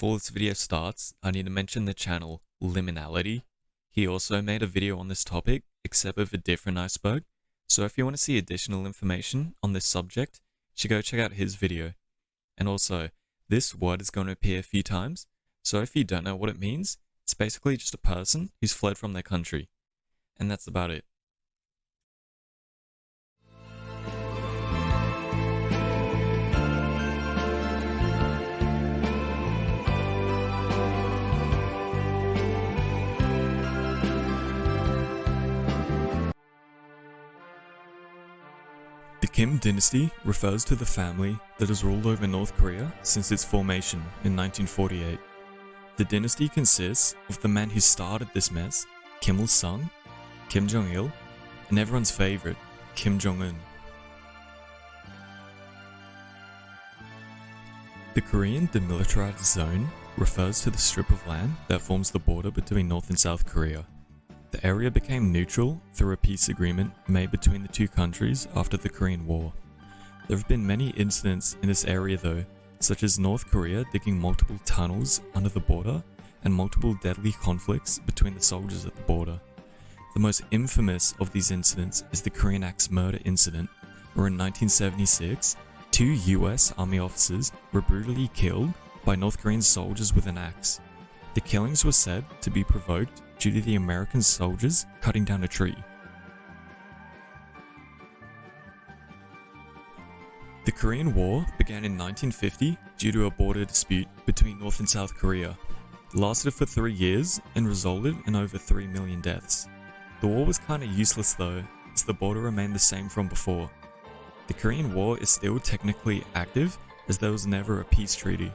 Before this video starts, I need to mention the channel Liminality. He also made a video on this topic, except with a different iceberg, so if you want to see additional information on this subject, you should go check out his video. And also, this word is going to appear a few times, so if you don't know what it means, it's basically just a person who's fled from their country. And that's about it. The Kim dynasty refers to the family that has ruled over North Korea since its formation in 1948. The dynasty consists of the man who started this mess, Kim Il-sung, Kim Jong-il, and everyone's favorite, Kim Jong-un. The Korean Demilitarised Zone refers to the strip of land that forms the border between North and South Korea. The area became neutral through a peace agreement made between the two countries after the Korean War. There have been many incidents in this area though, such as North Korea digging multiple tunnels under the border and multiple deadly conflicts between the soldiers at the border. The most infamous of these incidents is the Korean Axe murder incident, where in 1976, 2 US Army officers were brutally killed by North Korean soldiers with an axe. The killings were said to be provoked due to the American soldiers cutting down a tree. The Korean War began in 1950 due to a border dispute between North and South Korea. It lasted for 3 years and resulted in over 3 million deaths. The war was kinda useless though, as the border remained the same from before. The Korean War is still technically active as there was never a peace treaty.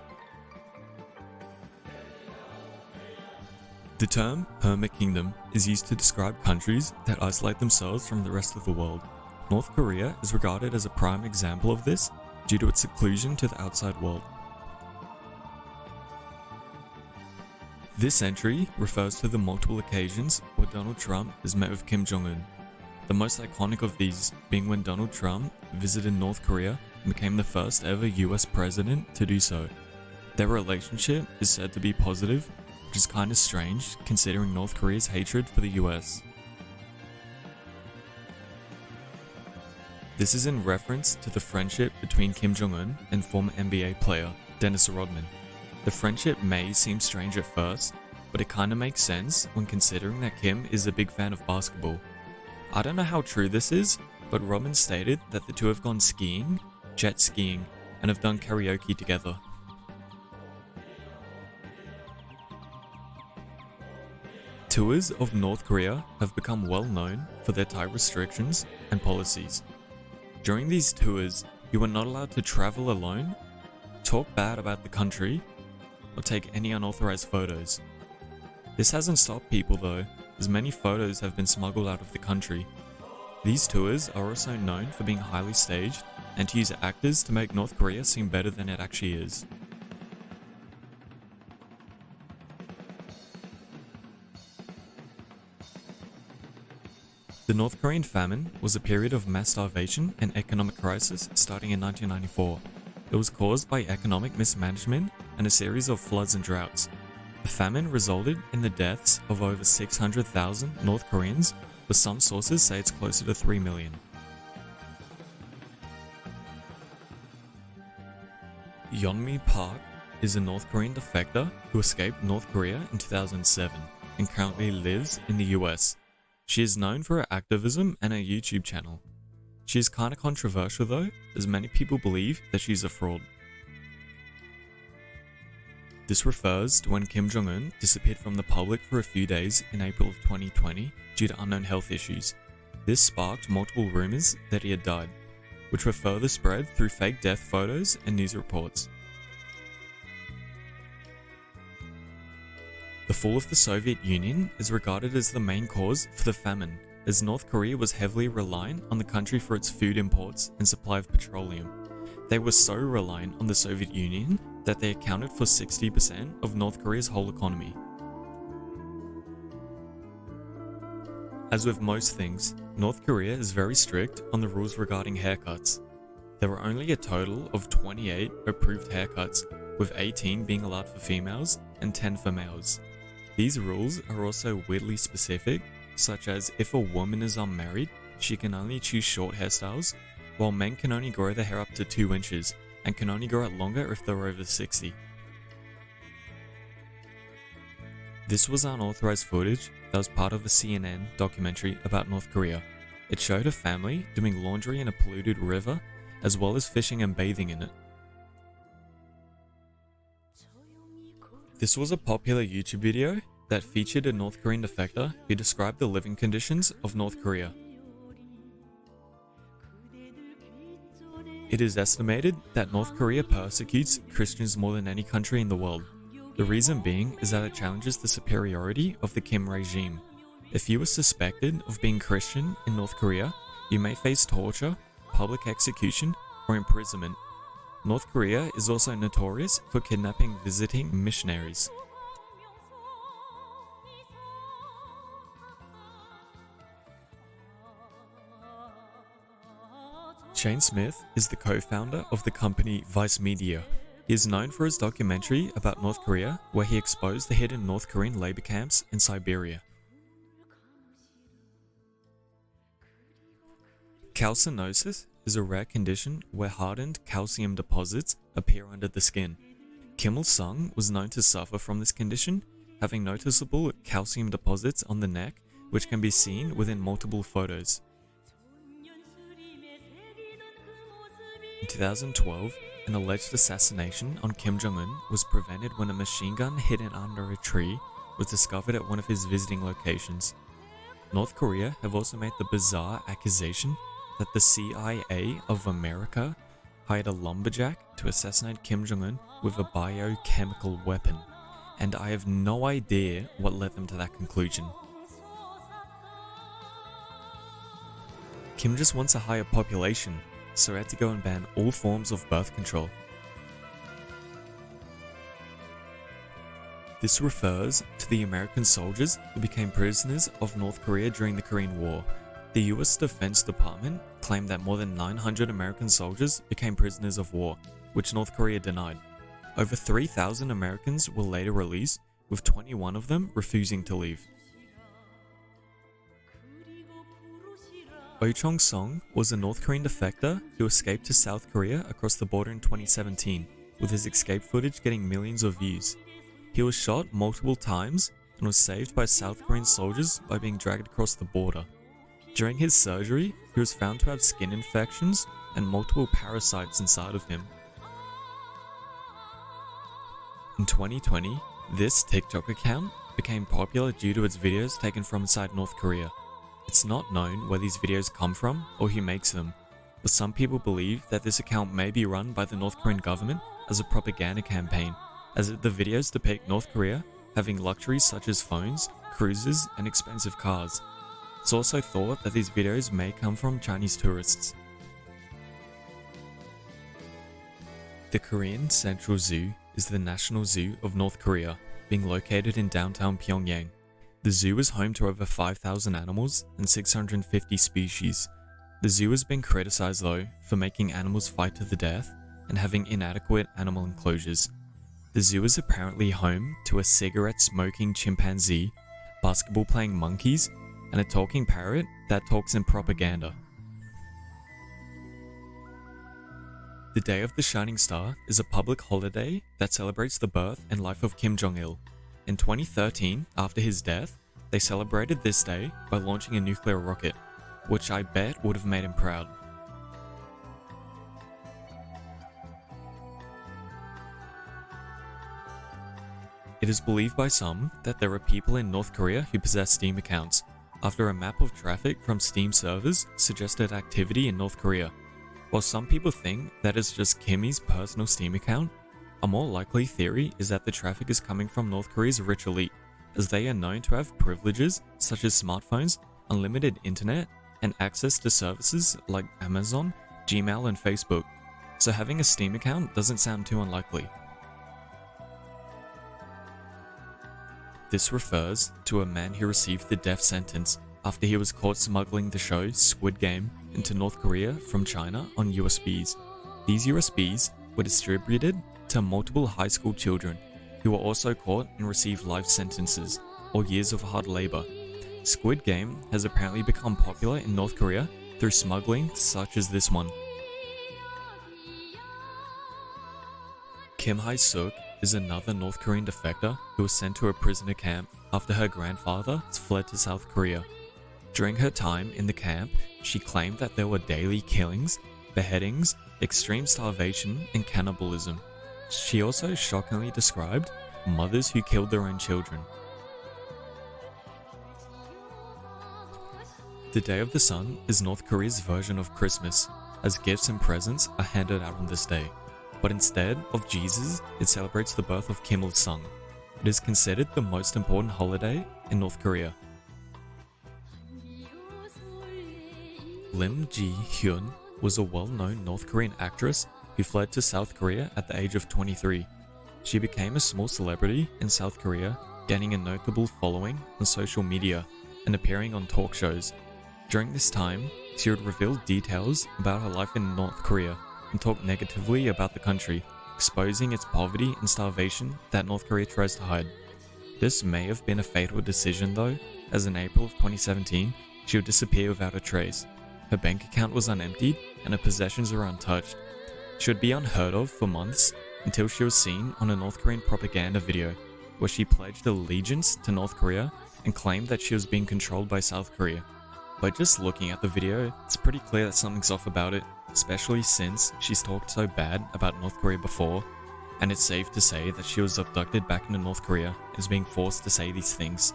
The term Hermit Kingdom is used to describe countries that isolate themselves from the rest of the world. North Korea is regarded as a prime example of this due to its seclusion to the outside world. This entry refers to the multiple occasions where Donald Trump has met with Kim Jong-un. The most iconic of these being when Donald Trump visited North Korea and became the first ever US president to do so. Their relationship is said to be positive, which is kinda strange considering North Korea's hatred for the US. This is in reference to the friendship between Kim Jong-un and former NBA player Dennis Rodman. The friendship may seem strange at first, but it kinda makes sense when considering that Kim is a big fan of basketball. I don't know how true this is, but Rodman stated that the two have gone skiing, jet skiing, and have done karaoke together. Tours of North Korea have become well known for their tight restrictions and policies. During these tours, you are not allowed to travel alone, talk bad about the country, or take any unauthorized photos. This hasn't stopped people though, as many photos have been smuggled out of the country. These tours are also known for being highly staged and to use actors to make North Korea seem better than it actually is. The North Korean famine was a period of mass starvation and economic crisis starting in 1994. It was caused by economic mismanagement and a series of floods and droughts. The famine resulted in the deaths of over 600,000 North Koreans, but some sources say it's closer to 3 million. Yeonmi Park is a North Korean defector who escaped North Korea in 2007 and currently lives in the US. She is known for her activism and her YouTube channel. She is kinda controversial though, as many people believe that she's a fraud. This refers to when Kim Jong-un disappeared from the public for a few days in April of 2020 due to unknown health issues. This sparked multiple rumors that he had died, which were further spread through fake death photos and news reports. The fall of the Soviet Union is regarded as the main cause for the famine, as North Korea was heavily reliant on the country for its food imports and supply of petroleum. They were so reliant on the Soviet Union that they accounted for 60% of North Korea's whole economy. As with most things, North Korea is very strict on the rules regarding haircuts. There were only a total of 28 approved haircuts, with 18 being allowed for females and 10 for males. These rules are also weirdly specific, such as if a woman is unmarried, she can only choose short hairstyles, while men can only grow their hair up to 2 inches and can only grow it longer if they're over 60. This was unauthorized footage that was part of a CNN documentary about North Korea. It showed a family doing laundry in a polluted river, as well as fishing and bathing in it. This was a popular YouTube video that featured a North Korean defector who described the living conditions of North Korea. It is estimated that North Korea persecutes Christians more than any country in the world. The reason being is that it challenges the superiority of the Kim regime. If you are suspected of being Christian in North Korea, you may face torture, public execution, or imprisonment. North Korea is also notorious for kidnapping visiting missionaries. Shane Smith is the co-founder of the company Vice Media. He is known for his documentary about North Korea, where he exposed the hidden North Korean labor camps in Siberia. Calcinosis is a rare condition where hardened calcium deposits appear under the skin. Kim Il-sung was known to suffer from this condition, having noticeable calcium deposits on the neck, which can be seen within multiple photos. In 2012, an alleged assassination on Kim Jong-un was prevented when a machine gun hidden under a tree was discovered at one of his visiting locations. North Korea have also made the bizarre accusation that the CIA of America hired a lumberjack to assassinate Kim Jong-un with a biochemical weapon, and I have no idea what led them to that conclusion. Kim just wants a higher population, so he had to go and ban all forms of birth control. This refers to the American soldiers who became prisoners of North Korea during the Korean War. The US Defense Department claimed that more than 900 American soldiers became prisoners of war, which North Korea denied. Over 3,000 Americans were later released, with 21 of them refusing to leave. Oh Chong-sung was a North Korean defector who escaped to South Korea across the border in 2017, with his escape footage getting millions of views. He was shot multiple times and was saved by South Korean soldiers by being dragged across the border. During his surgery, he was found to have skin infections and multiple parasites inside of him. In 2020, this TikTok account became popular due to its videos taken from inside North Korea. It's not known where these videos come from or who makes them, but some people believe that this account may be run by the North Korean government as a propaganda campaign, as the videos depict North Korea having luxuries such as phones, cruises, and expensive cars. It's also thought that these videos may come from Chinese tourists. The Korean Central Zoo is the national zoo of North Korea, being located in downtown Pyongyang. The zoo is home to over 5,000 animals and 650 species. The zoo has been criticized though for making animals fight to the death and having inadequate animal enclosures. The zoo is apparently home to a cigarette-smoking chimpanzee, basketball-playing monkeys, and a talking parrot that talks in propaganda. The Day of the Shining Star is a public holiday that celebrates the birth and life of Kim Jong-il. In 2013, after his death, they celebrated this day by launching a nuclear rocket, which I bet would have made him proud. It is believed by some that there are people in North Korea who possess Steam accounts, after a map of traffic from Steam servers suggested activity in North Korea. While some people think that it's just Kimmy's personal Steam account, a more likely theory is that the traffic is coming from North Korea's rich elite, as they are known to have privileges such as smartphones, unlimited internet, and access to services like Amazon, Gmail, and Facebook, so having a Steam account doesn't sound too unlikely. This refers to a man who received the death sentence after he was caught smuggling the show Squid Game into North Korea from China on USBs. These USBs were distributed to multiple high school children who were also caught and received life sentences or years of hard labor. Squid Game has apparently become popular in North Korea through smuggling such as this one. Kim Hae-suk is another North Korean defector who was sent to a prisoner camp after her grandfather fled to South Korea. During her time in the camp, she claimed that there were daily killings, beheadings, extreme starvation, and cannibalism. She also shockingly described mothers who killed their own children. The Day of the Sun is North Korea's version of Christmas, as gifts and presents are handed out on this day. But instead of Jesus, it celebrates the birth of Kim Il-sung. It is considered the most important holiday in North Korea. Lim Ji-hyun was a well-known North Korean actress who fled to South Korea at the age of 23. She became a small celebrity in South Korea, gaining a notable following on social media and appearing on talk shows. During this time, she would reveal details about her life in North Korea and talk negatively about the country, exposing its poverty and starvation that North Korea tries to hide. This may have been a fatal decision though, as in April of 2017, she would disappear without a trace. Her bank account was unemptied and her possessions were untouched. She would be unheard of for months until she was seen on a North Korean propaganda video where she pledged allegiance to North Korea and claimed that she was being controlled by South Korea. By just looking at the video, it's pretty clear that something's off about it, especially since she's talked so bad about North Korea before, and it's safe to say that she was abducted back into North Korea and is being forced to say these things.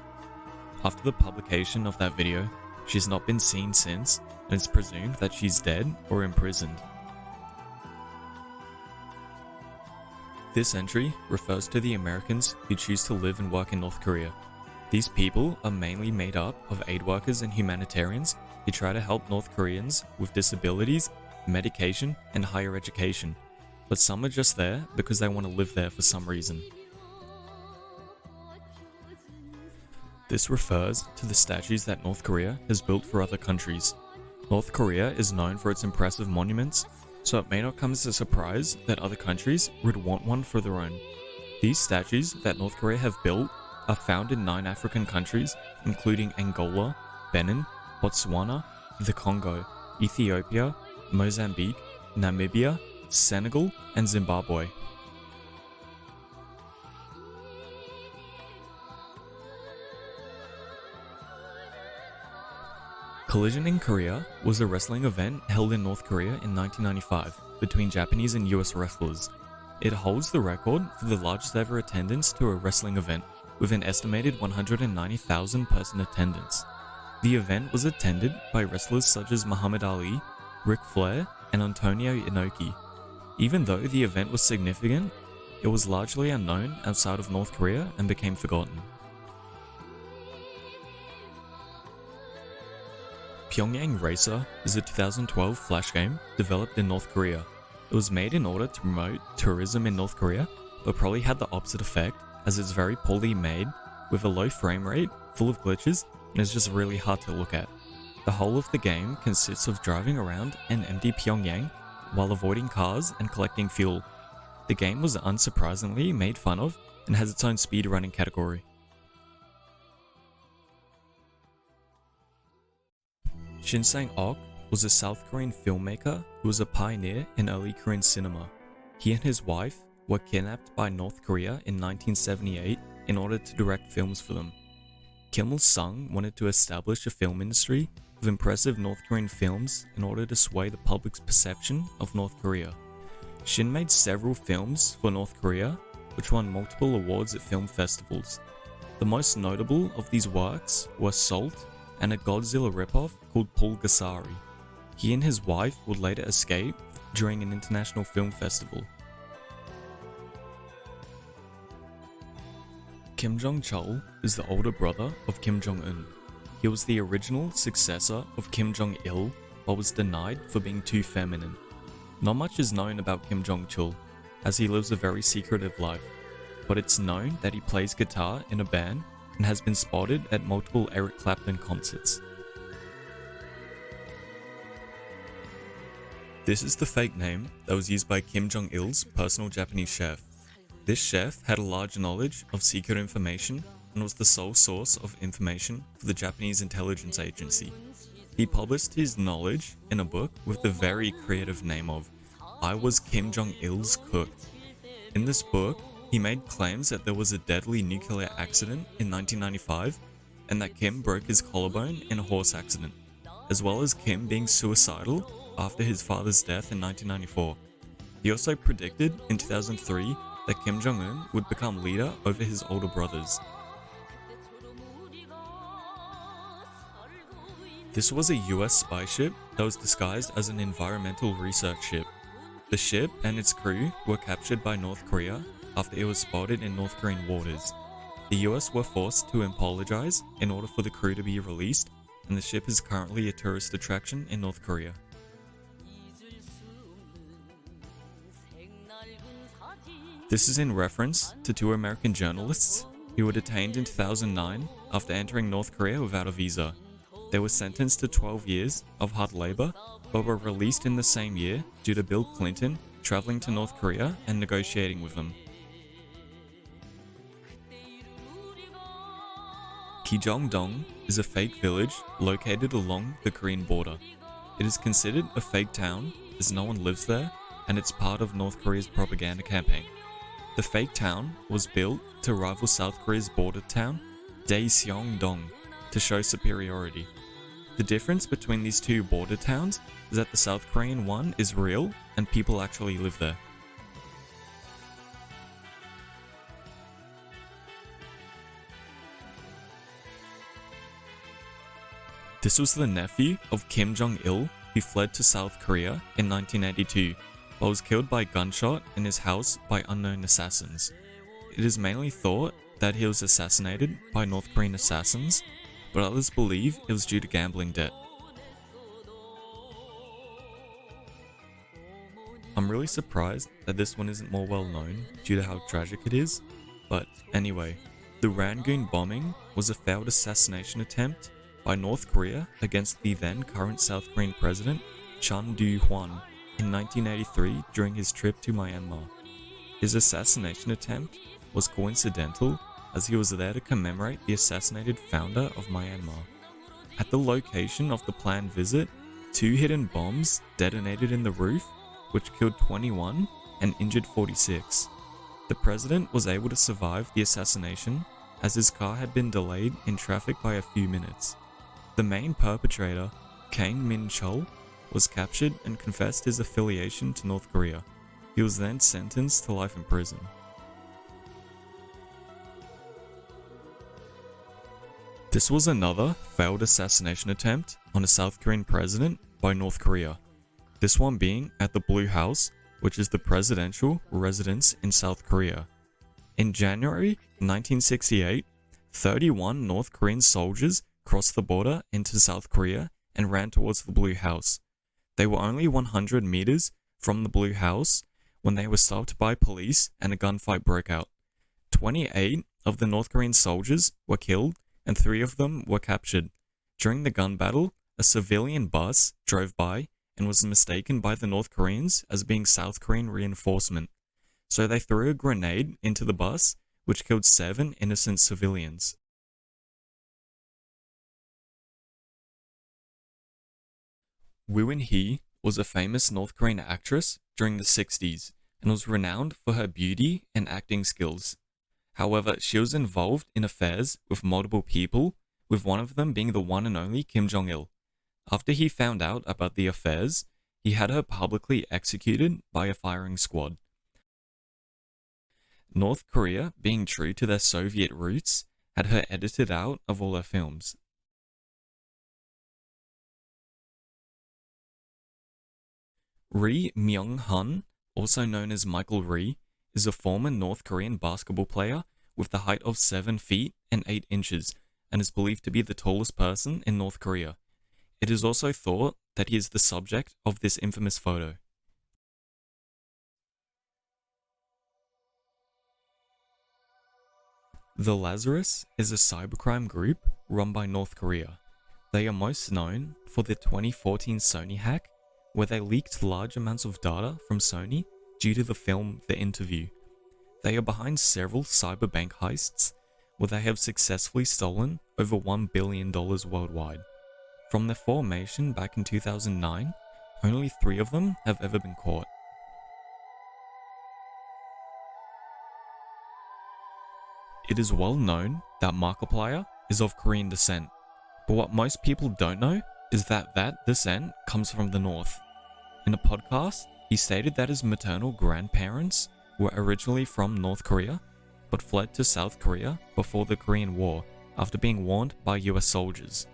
After the publication of that video, she's not been seen since, and it's presumed that she's dead or imprisoned. This entry refers to the Americans who choose to live and work in North Korea. These people are mainly made up of aid workers and humanitarians who try to help North Koreans with disabilities, medication, and higher education, but some are just there because they want to live there for some reason. This refers to the statues that North Korea has built for other countries. North Korea is known for its impressive monuments, so it may not come as a surprise that other countries would want one for their own. These statues that North Korea have built are found in 9 African countries, including Angola, Benin, Botswana, the Congo, Ethiopia, Mozambique, Namibia, Senegal, and Zimbabwe. Collision in Korea was a wrestling event held in North Korea in 1995 between Japanese and US wrestlers. It holds the record for the largest ever attendance to a wrestling event, with an estimated 190,000 person attendance. The event was attended by wrestlers such as Muhammad Ali, Ric Flair, and Antonio Inoki. Even though the event was significant, it was largely unknown outside of North Korea and became forgotten. Pyongyang Racer is a 2012 flash game developed in North Korea. It was made in order to promote tourism in North Korea, but probably had the opposite effect, as it's very poorly made, with a low frame rate, full of glitches, and is just really hard to look at. The whole of the game consists of driving around an empty Pyongyang while avoiding cars and collecting fuel. The game was unsurprisingly made fun of and has its own speedrunning category. Shin Sang-ok was a South Korean filmmaker who was a pioneer in early Korean cinema. He and his wife were kidnapped by North Korea in 1978 in order to direct films for them. Kim Il-sung wanted to establish a film industry of impressive North Korean films in order to sway the public's perception of North Korea. Shin made several films for North Korea, which won multiple awards at film festivals. The most notable of these works were Salt and a Godzilla ripoff called Pulgasari. He and his wife would later escape during an international film festival. Kim Jong-chul is the older brother of Kim Jong-un. He was the original successor of Kim Jong-il, but was denied for being too feminine. Not much is known about Kim Jong-chul, as he lives a very secretive life, but it's known that he plays guitar in a band and has been spotted at multiple Eric Clapton concerts. This is the fake name that was used by Kim Jong-il's personal Japanese chef. This chef had a large knowledge of secret information and was the sole source of information for the Japanese intelligence agency. He published his knowledge in a book with the very creative name of I Was Kim Jong-il's Cook. In this book, he made claims that there was a deadly nuclear accident in 1995 and that Kim broke his collarbone in a horse accident, as well as Kim being suicidal after his father's death in 1994. He also predicted in 2003 that Kim Jong-un would become leader over his older brothers. This was a US spy ship that was disguised as an environmental research ship. The ship and its crew were captured by North Korea after it was spotted in North Korean waters. The US were forced to apologize in order for the crew to be released, and the ship is currently a tourist attraction in North Korea. This is in reference to two American journalists who were detained in 2009 after entering North Korea without a visa. They were sentenced to 12 years of hard labor, but were released in the same year due to Bill Clinton traveling to North Korea and negotiating with them. Kijong-dong is a fake village located along the Korean border. It is considered a fake town as no one lives there, and it's part of North Korea's propaganda campaign. The fake town was built to rival South Korea's border town, Daeseong-dong, to show superiority. The difference between these two border towns is that the South Korean one is real and people actually live there. This was the nephew of Kim Jong-il who fled to South Korea in 1982, but was killed by gunshot in his house by unknown assassins. It is mainly thought that he was assassinated by North Korean assassins, but others believe it was due to gambling debt. I'm really surprised that this one isn't more well known due to how tragic it is, but anyway, the Rangoon Bombing was a failed assassination attempt by North Korea against the then current South Korean president Chun Doo-hwan in 1983 during his trip to Myanmar. His assassination attempt was coincidental as he was there to commemorate the assassinated founder of Myanmar. At the location of the planned visit, 2 hidden bombs detonated in the roof, which killed 21 and injured 46. The president was able to survive the assassination as his car had been delayed in traffic by a few minutes. The main perpetrator, Kang Min-chul, was captured and confessed his affiliation to North Korea. He was then sentenced to life in prison. This was another failed assassination attempt on a South Korean president by North Korea. This one being at the Blue House, which is the presidential residence in South Korea. In January 1968, 31 North Korean soldiers crossed the border into South Korea and ran towards the Blue House. They were only 100 meters from the Blue House when they were stopped by police and a gunfight broke out. 28 of the North Korean soldiers were killed and 3 of them were captured. During the gun battle, a civilian bus drove by and was mistaken by the North Koreans as being South Korean reinforcement. So they threw a grenade into the bus, which killed 7 innocent civilians. Woo In-hee was a famous North Korean actress during the 60s and was renowned for her beauty and acting skills. However, she was involved in affairs with multiple people, with one of them being the one and only Kim Jong-il. After he found out about the affairs, he had her publicly executed by a firing squad. North Korea, being true to their Soviet roots, had her edited out of all her films. Ri Myung-hun, also known as Michael Ri, is a former North Korean basketball player with the height of 7 feet and 8 inches and is believed to be the tallest person in North Korea. It is also thought that he is the subject of this infamous photo. The Lazarus is a cybercrime group run by North Korea. They are most known for the 2014 Sony hack, where they leaked large amounts of data from Sony due to the film The Interview. They are behind several cyber bank heists, where they have successfully stolen over $1 billion worldwide. From their formation back in 2009, only 3 of them have ever been caught. It is well known that Markiplier is of Korean descent, but what most people don't know is that descent comes from the north. In a podcast, he stated that his maternal grandparents were originally from North Korea, but fled to South Korea before the Korean War after being warned by US soldiers.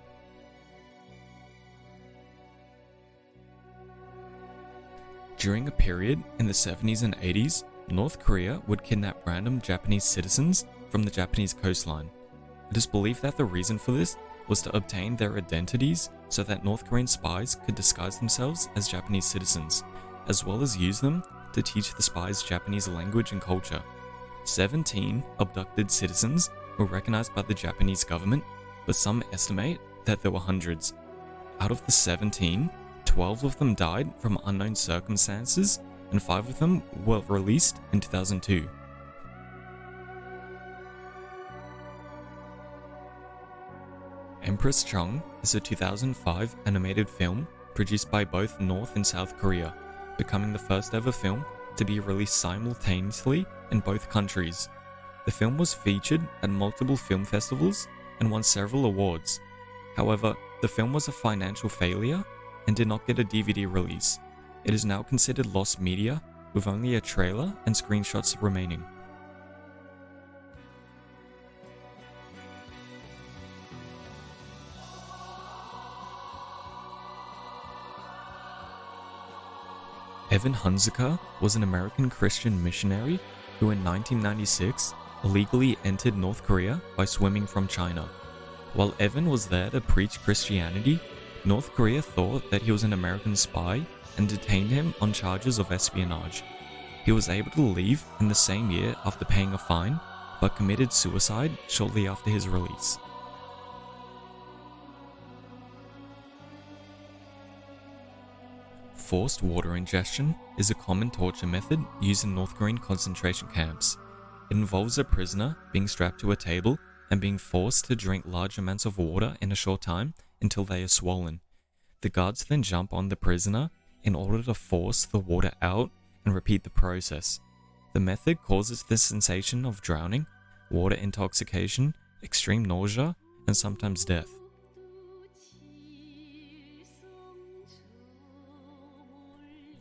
During a period in the 70s and 80s, North Korea would kidnap random Japanese citizens from the Japanese coastline. It is believed that the reason for this was to obtain their identities so that North Korean spies could disguise themselves as Japanese citizens, as well as use them to teach the spies Japanese language and culture. 17 abducted citizens were recognized by the Japanese government, but some estimate that there were hundreds. Out of the 17, 12 of them died from unknown circumstances, and 5 of them were released in 2002. Empress Chung is a 2005 animated film produced by both North and South Korea, becoming the first ever film to be released simultaneously in both countries. The film was featured at multiple film festivals and won several awards. However, the film was a financial failure and did not get a DVD release. It is now considered lost media, with only a trailer and screenshots remaining. Evan Hunziker was an American Christian missionary who in 1996 illegally entered North Korea by swimming from China. While Evan was there to preach Christianity, North Korea thought that he was an American spy and detained him on charges of espionage. He was able to leave in the same year after paying a fine, but committed suicide shortly after his release. Forced water ingestion is a common torture method used in North Korean concentration camps. It involves a prisoner being strapped to a table and being forced to drink large amounts of water in a short time until they are swollen. The guards then jump on the prisoner in order to force the water out and repeat the process. The method causes the sensation of drowning, water intoxication, extreme nausea, and sometimes death.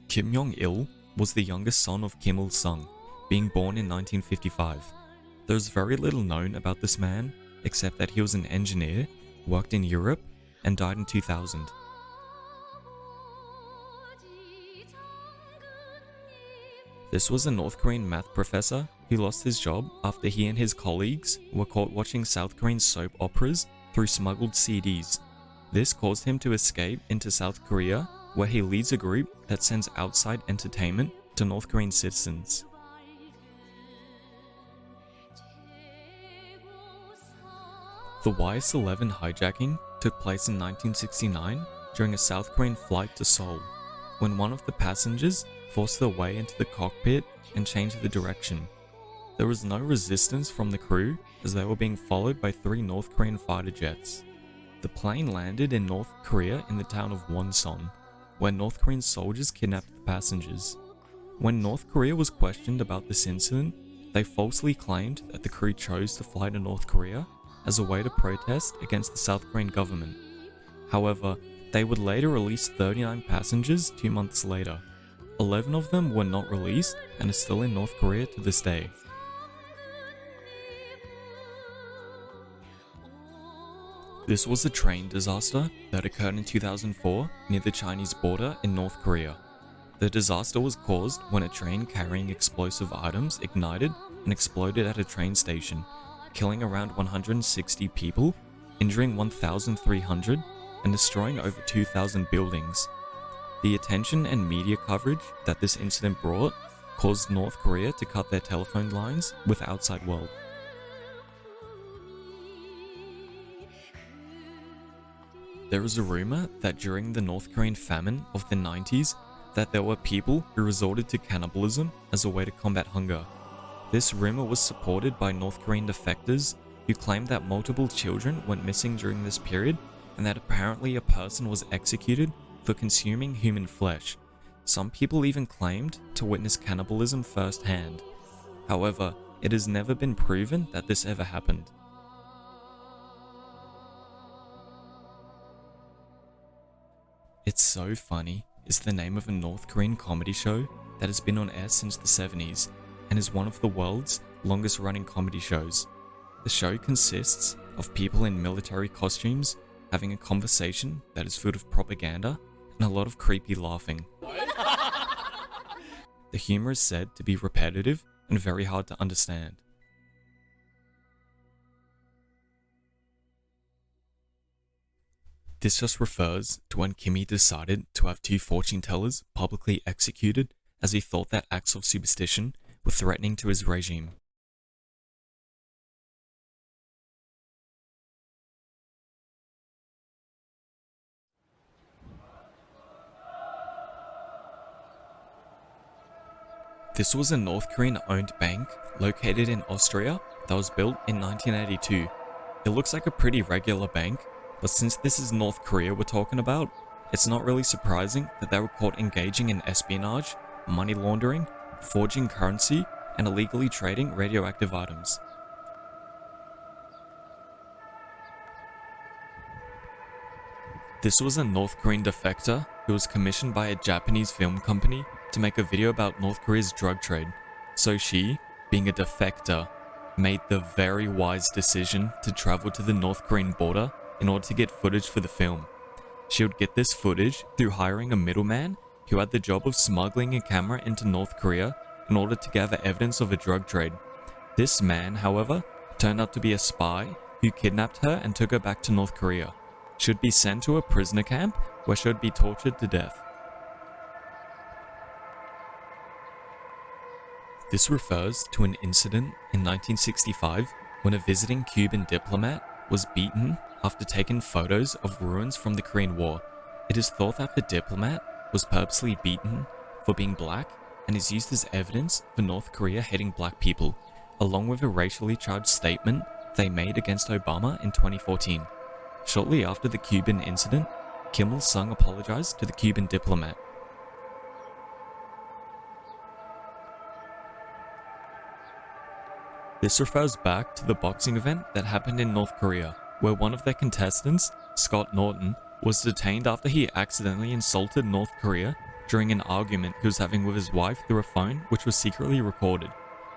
Kim Jong-il was the youngest son of Kim Il-sung, being born in 1955. There is very little known about this man, except that he was an engineer, worked in Europe, and died in 2000. This was a North Korean math professor who lost his job after he and his colleagues were caught watching South Korean soap operas through smuggled CDs. This caused him to escape into South Korea, where he leads a group that sends outside entertainment to North Korean citizens. The YS-11 hijacking took place in 1969 during a South Korean flight to Seoul, when one of the passengers forced their way into the cockpit and changed the direction. There was no resistance from the crew as they were being followed by 3 North Korean fighter jets. The plane landed in North Korea in the town of Wonsan, where North Korean soldiers kidnapped the passengers. When North Korea was questioned about this incident, they falsely claimed that the crew chose to fly to North Korea as a way to protest against the South Korean government. However, they would later release 39 passengers 2 months later. 11 of them were not released and are still in North Korea to this day. This was a train disaster that occurred in 2004 near the Chinese border in North Korea. The disaster was caused when a train carrying explosive items ignited and exploded at a train station, killing around 160 people, injuring 1,300, and destroying over 2,000 buildings. The attention and media coverage that this incident brought caused North Korea to cut their telephone lines with the outside world. There is a rumor that during the North Korean famine of the 90s, that there were people who resorted to cannibalism as a way to combat hunger. This rumor was supported by North Korean defectors who claimed that multiple children went missing during this period and that apparently a person was executed for consuming human flesh. Some people even claimed to witness cannibalism firsthand. However, it has never been proven that this ever happened. It's So Funny is the name of a North Korean comedy show that has been on air since the 70s and is one of the world's longest running comedy shows. The show consists of people in military costumes having a conversation that is filled with propaganda and a lot of creepy laughing. The humor is said to be repetitive and very hard to understand. This just refers to when Kimmy decided to have two fortune tellers publicly executed as he thought that acts of superstition were threatening to his regime. This was a North Korean-owned bank located in Austria that was built in 1982. It looks like a pretty regular bank, but since this is North Korea we're talking about, it's not really surprising that they were caught engaging in espionage, money laundering, forging currency, and illegally trading radioactive items. This was a North Korean defector who was commissioned by a Japanese film company to make a video about North Korea's drug trade. So she, being a defector, made the very wise decision to travel to the North Korean border in order to get footage for the film. She would get this footage through hiring a middleman who had the job of smuggling a camera into North Korea in order to gather evidence of a drug trade. This man, however, turned out to be a spy who kidnapped her and took her back to North Korea. She would be sent to a prisoner camp where she would be tortured to death. This refers to an incident in 1965 when a visiting Cuban diplomat was beaten after taking photos of ruins from the Korean War. It is thought that the diplomat was purposely beaten for being black and is used as evidence for North Korea hating black people, along with a racially charged statement they made against Obama in 2014. Shortly after the Cuban incident, Kim Il-sung apologized to the Cuban diplomat. This refers back to the boxing event that happened in North Korea, where one of their contestants, Scott Norton, was detained after he accidentally insulted North Korea during an argument he was having with his wife through a phone which was secretly recorded.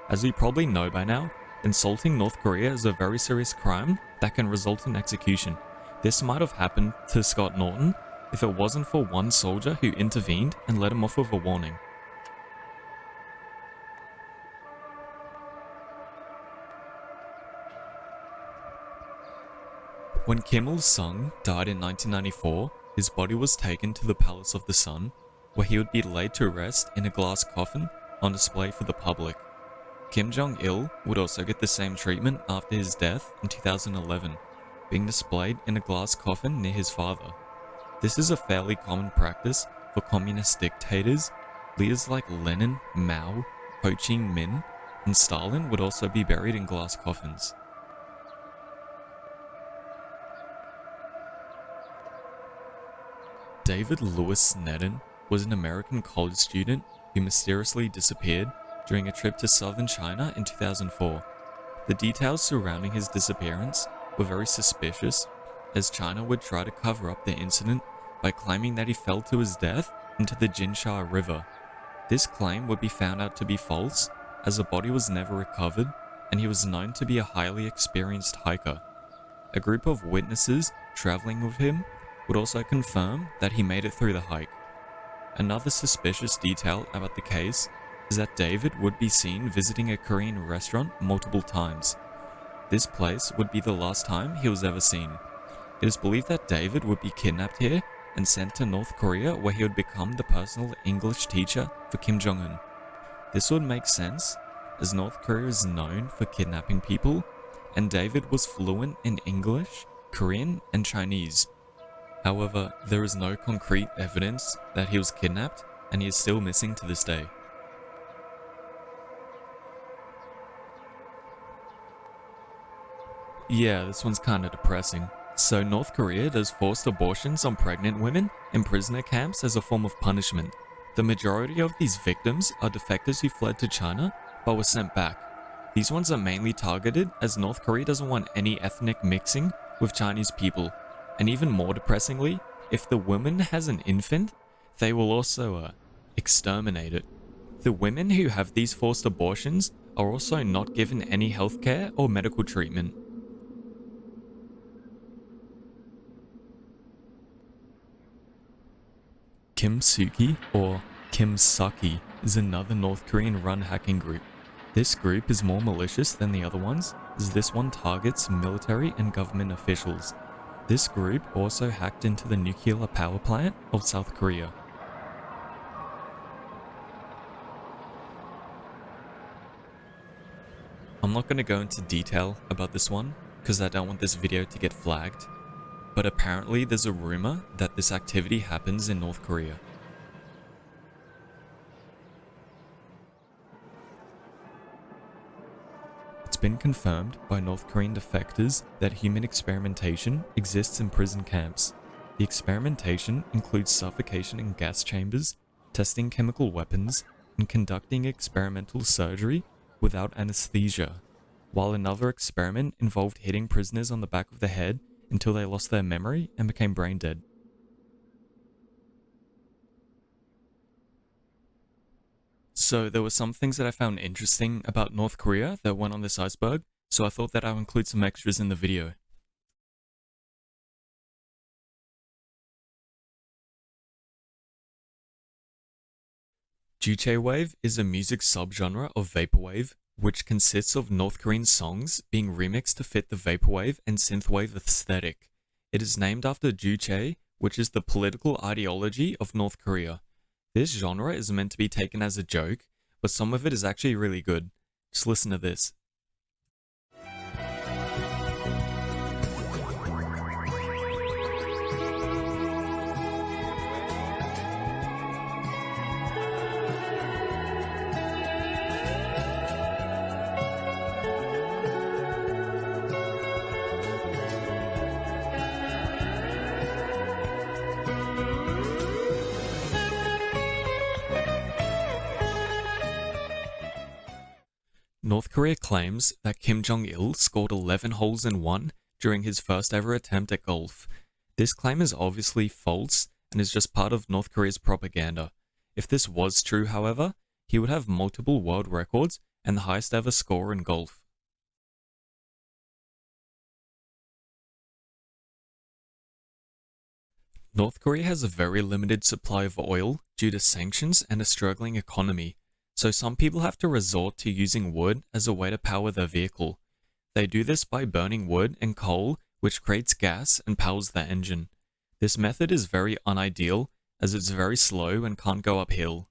As we probably know by now, insulting North Korea is a very serious crime that can result in execution. This might have happened to Scott Norton if it wasn't for one soldier who intervened and let him off with a warning. When Kim Il-sung died in 1994, his body was taken to the Palace of the Sun, where he would be laid to rest in a glass coffin on display for the public. Kim Jong-il would also get the same treatment after his death in 2011, being displayed in a glass coffin near his father. This is a fairly common practice for communist dictators. Leaders like Lenin, Mao, Ho Chi Minh, and Stalin would also be buried in glass coffins. David Lewis Sneddon was an American college student who mysteriously disappeared during a trip to southern China in 2004. The details surrounding his disappearance were very suspicious, as China would try to cover up the incident by claiming that he fell to his death into the Jinsha River. This claim would be found out to be false, as the body was never recovered and he was known to be a highly experienced hiker. A group of witnesses traveling with him would also confirm that he made it through the hike. Another suspicious detail about the case is that David would be seen visiting a Korean restaurant multiple times. This place would be the last time he was ever seen. It is believed that David would be kidnapped here and sent to North Korea, where he would become the personal English teacher for Kim Jong-un. This would make sense, as North Korea is known for kidnapping people, and David was fluent in English, Korean, and Chinese. However, there is no concrete evidence that he was kidnapped, and he is still missing to this day. Yeah, this one's kinda depressing. So North Korea does forced abortions on pregnant women in prisoner camps as a form of punishment. The majority of these victims are defectors who fled to China but were sent back. These ones are mainly targeted as North Korea doesn't want any ethnic mixing with Chinese people. And even more depressingly, if the woman has an infant, they will also exterminate it. The women who have these forced abortions are also not given any healthcare or medical treatment. Kim Suki, or Kim Saki, is another North Korean run hacking group. This group is more malicious than the other ones, as this one targets military and government officials. This group also hacked into the nuclear power plant of South Korea. I'm not going to go into detail about this one, because I don't want this video to get flagged, but apparently there's a rumor that this activity happens in North Korea. It's been confirmed by North Korean defectors that human experimentation exists in prison camps. The experimentation includes suffocation in gas chambers, testing chemical weapons, and conducting experimental surgery without anesthesia, while another experiment involved hitting prisoners on the back of the head until they lost their memory and became brain dead. So there were some things that I found interesting about North Korea that went on this iceberg, so I thought that I'll include some extras in the video. Juche wave is a music subgenre of vaporwave, which consists of North Korean songs being remixed to fit the vaporwave and synthwave aesthetic. It is named after Juche, which is the political ideology of North Korea. This genre is meant to be taken as a joke, but some of it is actually really good. Just listen to this. North Korea claims that Kim Jong-il scored 11 holes in one during his first ever attempt at golf. This claim is obviously false and is just part of North Korea's propaganda. If this was true, however, he would have multiple world records and the highest ever score in golf. North Korea has a very limited supply of oil due to sanctions and a struggling economy. So some people have to resort to using wood as a way to power their vehicle. They do this by burning wood and coal, which creates gas and powers the engine. This method is very unideal, as it's very slow and can't go uphill.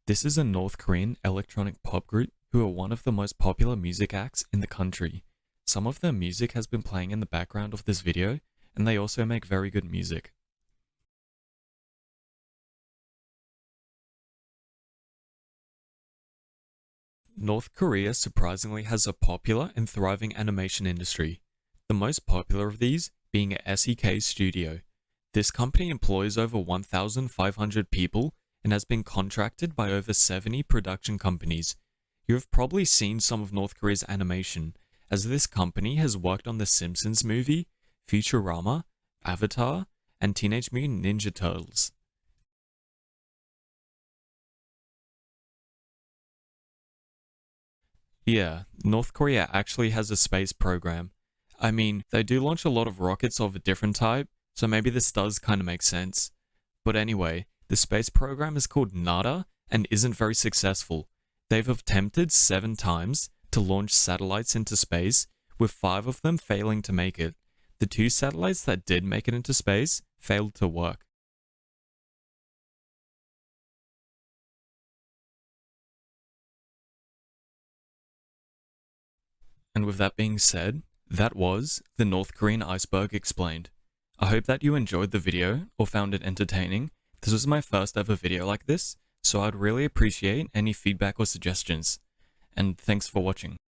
This is a North Korean electronic pop group who are one of the most popular music acts in the country. Some of their music has been playing in the background of this video, and they also make very good music. North Korea surprisingly has a popular and thriving animation industry, the most popular of these being SEK Studio. This company employs over 1,500 people and has been contracted by over 70 production companies. You have probably seen some of North Korea's animation, as this company has worked on the Simpsons movie, Futurama, Avatar, and Teenage Mutant Ninja Turtles. Yeah, North Korea actually has a space program. I mean, they do launch a lot of rockets of a different type, so maybe this does kind of make sense. But anyway, the space program is called NADA and isn't very successful. They've attempted 7 times to launch satellites into space, with 5 of them failing to make it. The 2 satellites that did make it into space failed to work. And with that being said, that was the North Korean Iceberg Explained. I hope that you enjoyed the video or found it entertaining. This was my first ever video like this, so I'd really appreciate any feedback or suggestions. And thanks for watching.